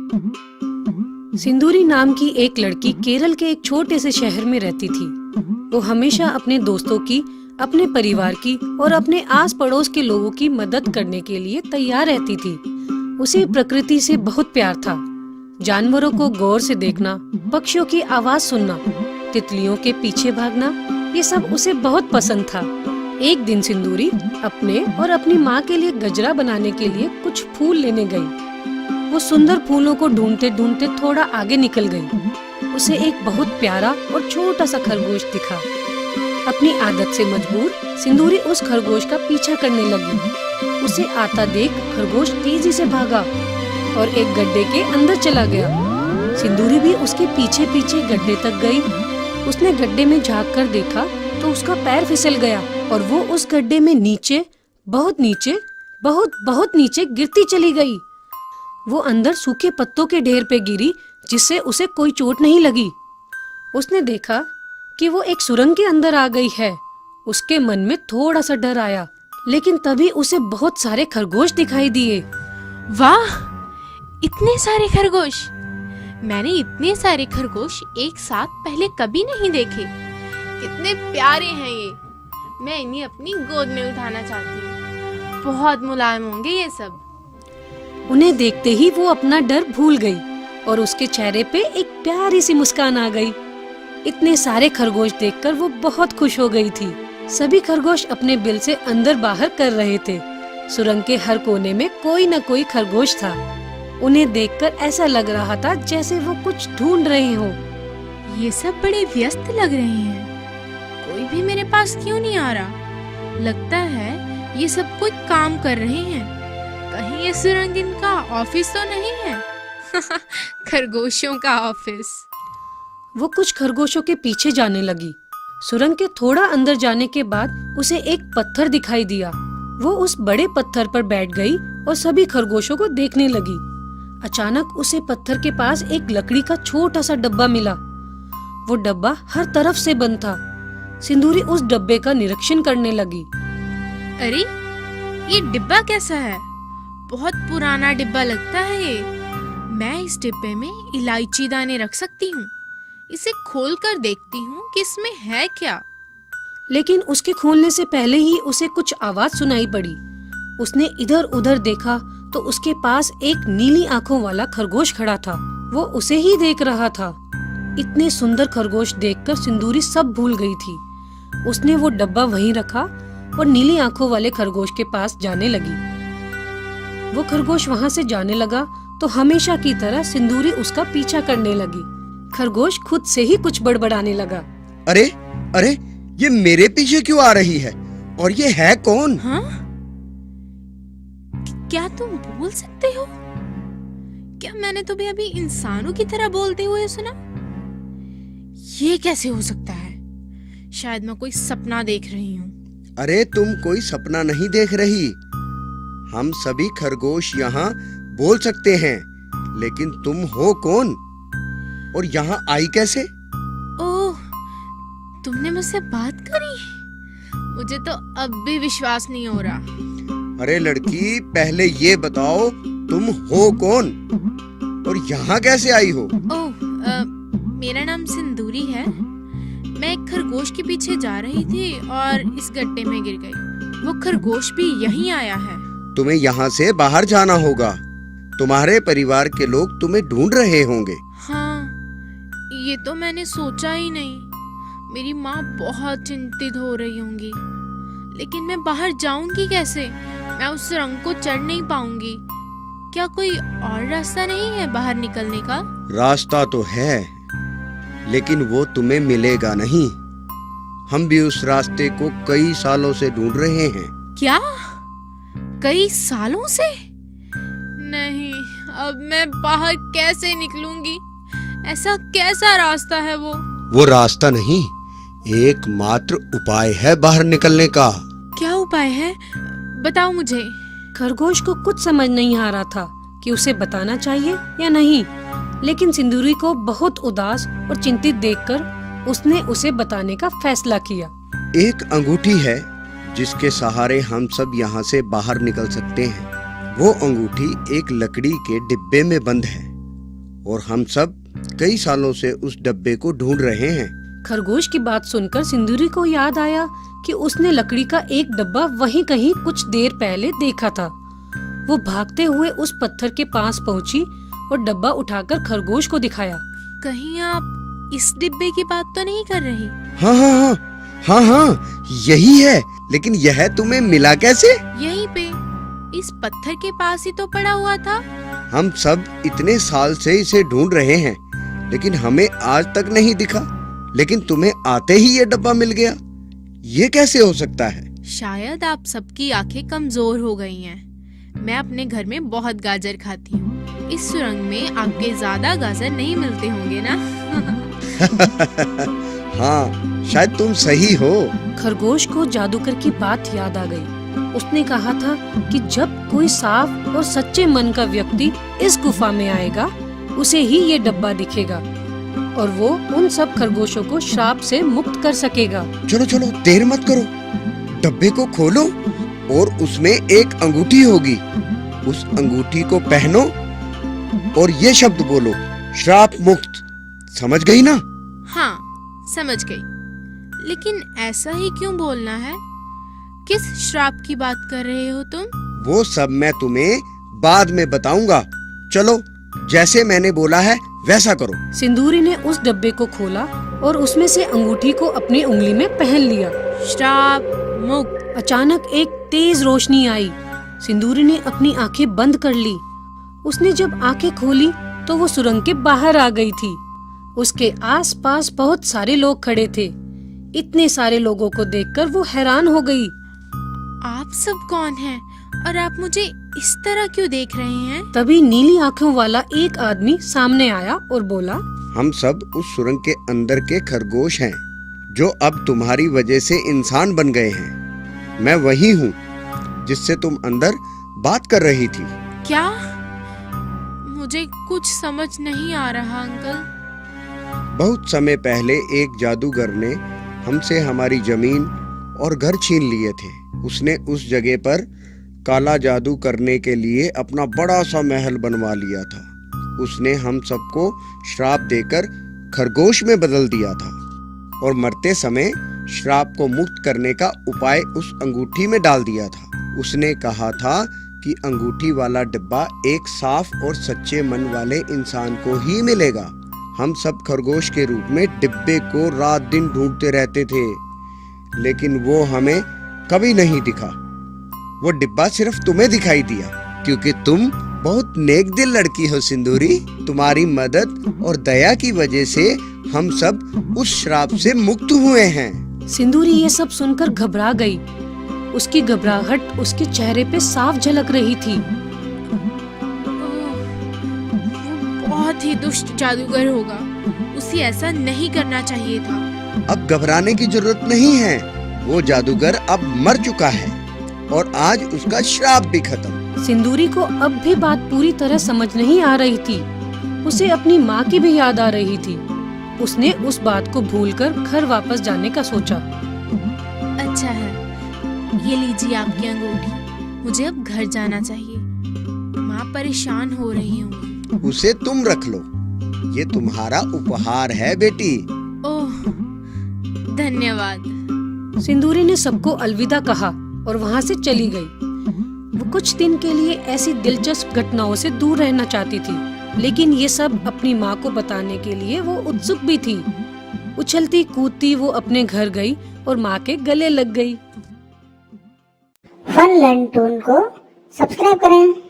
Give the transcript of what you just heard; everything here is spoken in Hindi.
सिंदूरी नाम की एक लड़की केरल के एक छोटे से शहर में रहती थी। वो हमेशा अपने दोस्तों की, अपने परिवार की और अपने आस पड़ोस के लोगों की मदद करने के लिए तैयार रहती थी। उसे प्रकृति से बहुत प्यार था। जानवरों को गौर से देखना, पक्षियों की आवाज सुनना, तितलियों के पीछे भागना, ये सब उसे बहुत पसंद था। एक दिन सिंदूरी अपने और अपनी माँ के लिए गजरा बनाने के लिए कुछ फूल लेने गई। वो सुंदर फूलों को ढूंढते ढूंढते थोड़ा आगे निकल गई। उसे एक बहुत प्यारा और छोटा सा खरगोश दिखा। अपनी आदत से मजबूर सिंदूरी उस खरगोश का पीछा करने लगी। उसे आता देख खरगोश तेजी से भागा और एक गड्ढे के अंदर चला गया। सिंदूरी भी उसके पीछे पीछे गड्ढे तक गई। उसने गड्ढे में झांक कर देखा तो उसका पैर फिसल गया और वो उस गड्ढे में नीचे, बहुत नीचे गिरती चली गई। वो अंदर सूखे पत्तों के ढेर पे गिरी, जिससे उसे कोई चोट नहीं लगी। उसने देखा कि वो एक सुरंग के अंदर आ गई है। उसके मन में थोड़ा सा डर आया, लेकिन तभी उसे बहुत सारे खरगोश दिखाई दिए। वाह, इतने सारे खरगोश! मैंने इतने सारे खरगोश एक साथ पहले कभी नहीं देखे। कितने प्यारे हैं ये! मैं इन्हें अपनी गोद में उठाना चाहती हूँ। बहुत मुलायम होंगे ये सब। उन्हें देखते ही वो अपना डर भूल गई और उसके चेहरे पे एक प्यारी सी मुस्कान आ गई। इतने सारे खरगोश देखकर वो बहुत खुश हो गई थी। सभी खरगोश अपने बिल से अंदर बाहर कर रहे थे। सुरंग के हर कोने में कोई न कोई खरगोश था। उन्हें देखकर ऐसा लग रहा था जैसे वो कुछ ढूंढ रहे हो। ये सब बड़े व्यस्त लग रहे हैं। कोई भी मेरे पास क्यों नहीं आ रहा? लगता है ये सब कोई काम कर रहे हैं। कहीं ये सुरंग इनका ऑफिस तो नहीं है? खरगोशों का ऑफिस। वो कुछ खरगोशों के पीछे जाने लगी। सुरंग के थोड़ा अंदर जाने के बाद उसे एक पत्थर दिखाई दिया। वो उस बड़े पत्थर पर बैठ गई और सभी खरगोशों को देखने लगी। अचानक उसे पत्थर के पास एक लकड़ी का छोटा सा डब्बा मिला। वो डब्बा हर तरफ से बंद था। सिंदूरी उस डब्बे का निरीक्षण करने लगी। अरे, ये डिब्बा कैसा है? बहुत पुराना डिब्बा लगता है ये। मैं इस डिब्बे में इलायची दाने रख सकती हूँ। इसे खोलकर देखती हूँ कि इसमें है क्या। लेकिन उसके खोलने से पहले ही उसे कुछ आवाज सुनाई पड़ी। उसने इधर उधर देखा तो उसके पास एक नीली आंखों वाला खरगोश खड़ा था। वो उसे ही देख रहा था। इतने सुंदर खरगोश देखकर सिंदूरी सब भूल गई थी। उसने वो डब्बा वहीं रखा और नीली आंखों वाले खरगोश के पास जाने लगी। वो खरगोश वहाँ से जाने लगा तो हमेशा की तरह सिंदूरी उसका पीछा करने लगी। खरगोश खुद से ही कुछ बड़बड़ाने लगा। अरे अरे, ये मेरे पीछे क्यों आ रही है? और ये है कौन? हाँ? क्या तुम बोल सकते हो? क्या मैंने तुम्हें अभी इंसानों की तरह बोलते हुए सुना? ये कैसे हो सकता है? शायद मैं कोई सपना देख रही हूँ। अरे, तुम कोई सपना नहीं देख रही। हम सभी खरगोश यहाँ बोल सकते हैं, लेकिन तुम हो कौन और यहाँ आई कैसे? ओह, तुमने मुझसे बात करी? मुझे तो अब भी विश्वास नहीं हो रहा। अरे लड़की, पहले ये बताओ तुम हो कौन और यहाँ कैसे आई हो? ओह, मेरा नाम सिंदूरी है। मैं एक खरगोश के पीछे जा रही थी और इस गड्ढे में गिर गई। वो खरगोश भी यहीं आया है। तुम्हें यहाँ से बाहर जाना होगा। तुम्हारे परिवार के लोग तुम्हें ढूंढ रहे होंगे। हाँ, ये तो मैंने सोचा ही नहीं। मेरी माँ बहुत चिंतित हो रही होंगी। लेकिन मैं बाहर जाऊंगी कैसे? मैं उस सुरंग को चढ़ नहीं पाऊंगी। क्या कोई और रास्ता नहीं है बाहर निकलने का? रास्ता तो है, लेकिन वो तुम्हें मिलेगा नहीं। हम भी उस रास्ते को कई सालों से ढूंढ रहे हैं। क्या? कई सालों से? नहीं, अब मैं बाहर कैसे निकलूंगी? ऐसा कैसा रास्ता है वो? वो रास्ता नहीं, एकमात्र उपाय है बाहर निकलने का। क्या उपाय है? बताओ मुझे। खरगोश को कुछ समझ नहीं आ रहा था कि उसे बताना चाहिए या नहीं, लेकिन सिंदूरी को बहुत उदास और चिंतित देखकर उसने उसे बताने का फैसला किया। एक अंगूठी है जिसके सहारे हम सब यहाँ से बाहर निकल सकते हैं। वो अंगूठी एक लकड़ी के डिब्बे में बंद है। और हम सब कई सालों से उस डब्बे को ढूंढ रहे हैं। खरगोश की बात सुनकर सिंदूरी को याद आया कि उसने लकड़ी का एक डब्बा वहीं कहीं कुछ देर पहले देखा था। वो भागते हुए उस पत्थर के पास पहुंची और डब्बा उठाकर खरगोश को दिखाया। कहीं आप इस डिब्बे की बात तो नहीं कर रही? हाँ हाँ हाँ हाँ हाँ, यही है। लेकिन यह तुम्हें मिला कैसे? यहीं पे इस पत्थर के पास ही तो पड़ा हुआ था। हम सब इतने साल से इसे ढूंढ रहे हैं, लेकिन हमें आज तक नहीं दिखा। लेकिन तुम्हें आते ही ये डब्बा मिल गया, ये कैसे हो सकता है? शायद आप सबकी आंखें कमजोर हो गई हैं। मैं अपने घर में बहुत गाजर खाती हूँ। इस सुरंग में आपके ज्यादा गाजर नहीं मिलते होंगे ना? हाँ, शायद तुम सही हो। खरगोश को जादूगर की बात याद आ गई। उसने कहा था कि जब कोई साफ और सच्चे मन का व्यक्ति इस गुफा में आएगा, उसे ही ये डब्बा दिखेगा और वो उन सब खरगोशों को श्राप से मुक्त कर सकेगा। चलो चलो, देर मत करो। डब्बे को खोलो और उसमें एक अंगूठी होगी। उस अंगूठी को पहनो और ये शब्द बोलो, श्राप मुक्त। समझ गई ना? हाँ, समझ गई। लेकिन ऐसा ही क्यों बोलना है? किस श्राप की बात कर रहे हो तुम? वो सब मैं तुम्हें बाद में बताऊंगा। चलो, जैसे मैंने बोला है वैसा करो। सिंदूरी ने उस डब्बे को खोला और उसमें से अंगूठी को अपनी उंगली में पहन लिया। श्राप मुक्त। अचानक एक तेज रोशनी आई। सिंदूरी ने अपनी आंखें बंद कर ली। उसने जब आंखें खोली तो वो सुरंग के बाहर आ गई थी। उसके आसपास बहुत सारे लोग खड़े थे। इतने सारे लोगों को देखकर वो हैरान हो गई। आप सब कौन हैं? और आप मुझे इस तरह क्यों देख रहे हैं? तभी नीली आंखों वाला एक आदमी सामने आया और बोला, हम सब उस सुरंग के अंदर के खरगोश हैं, जो अब तुम्हारी वजह से इंसान बन गए हैं। मैं वही हूँ जिससे तुम अंदर बात कर रही थी। क्या? मुझे कुछ समझ नहीं आ रहा अंकल। बहुत समय पहले एक जादूगर ने हमसे हमारी जमीन और घर छीन लिए थे। उसने उस जगह पर काला जादू करने के लिए अपना बड़ा सा महल बनवा लिया था। उसने हम सबको श्राप देकर खरगोश में बदल दिया था और मरते समय श्राप को मुक्त करने का उपाय उस अंगूठी में डाल दिया था। उसने कहा था कि अंगूठी वाला डिब्बा एक साफ और सच्चे मन वाले इंसान को ही मिलेगा। हम सब खरगोश के रूप में डिब्बे को रात दिन ढूंढते रहते थे, लेकिन वो हमें कभी नहीं दिखा। वो डिब्बा सिर्फ तुम्हें दिखाई दिया, क्योंकि तुम बहुत नेक दिल लड़की हो सिंदूरी। तुम्हारी मदद और दया की वजह से हम सब उस श्राप से मुक्त हुए हैं। सिंदूरी ये सब सुनकर घबरा गई। उसकी घबराहट उसके चेहरे पे साफ झलक रही थी। वो बहुत ही दुष्ट जादूगर होगा। उसे ऐसा नहीं करना चाहिए था। अब घबराने की जरूरत नहीं है। वो जादूगर अब मर चुका है और आज उसका श्राप भी खत्म। सिंदूरी को अब भी बात पूरी तरह समझ नहीं आ रही थी। उसे अपनी माँ की भी याद आ रही थी। उसने उस बात को भूलकर घर वापस जाने का सोचा। अच्छा है, ये लीजिए आपकी अंगूठी। मुझे अब घर जाना चाहिए। माँ परेशान हो रही हूँ। उसे तुम रख लो, ये तुम्हारा उपहार है बेटी। ओह, धन्यवाद। सिंदूरी ने सबको अलविदा कहा और वहाँ से चली गई। वो कुछ दिन के लिए ऐसी दिलचस्प घटनाओं से दूर रहना चाहती थी, लेकिन ये सब अपनी माँ को बताने के लिए वो उत्सुक भी थी। उछलती कूदती वो अपने घर गई और माँ के गले लग गई। फन लर्न टून को सब्सक्राइब करें।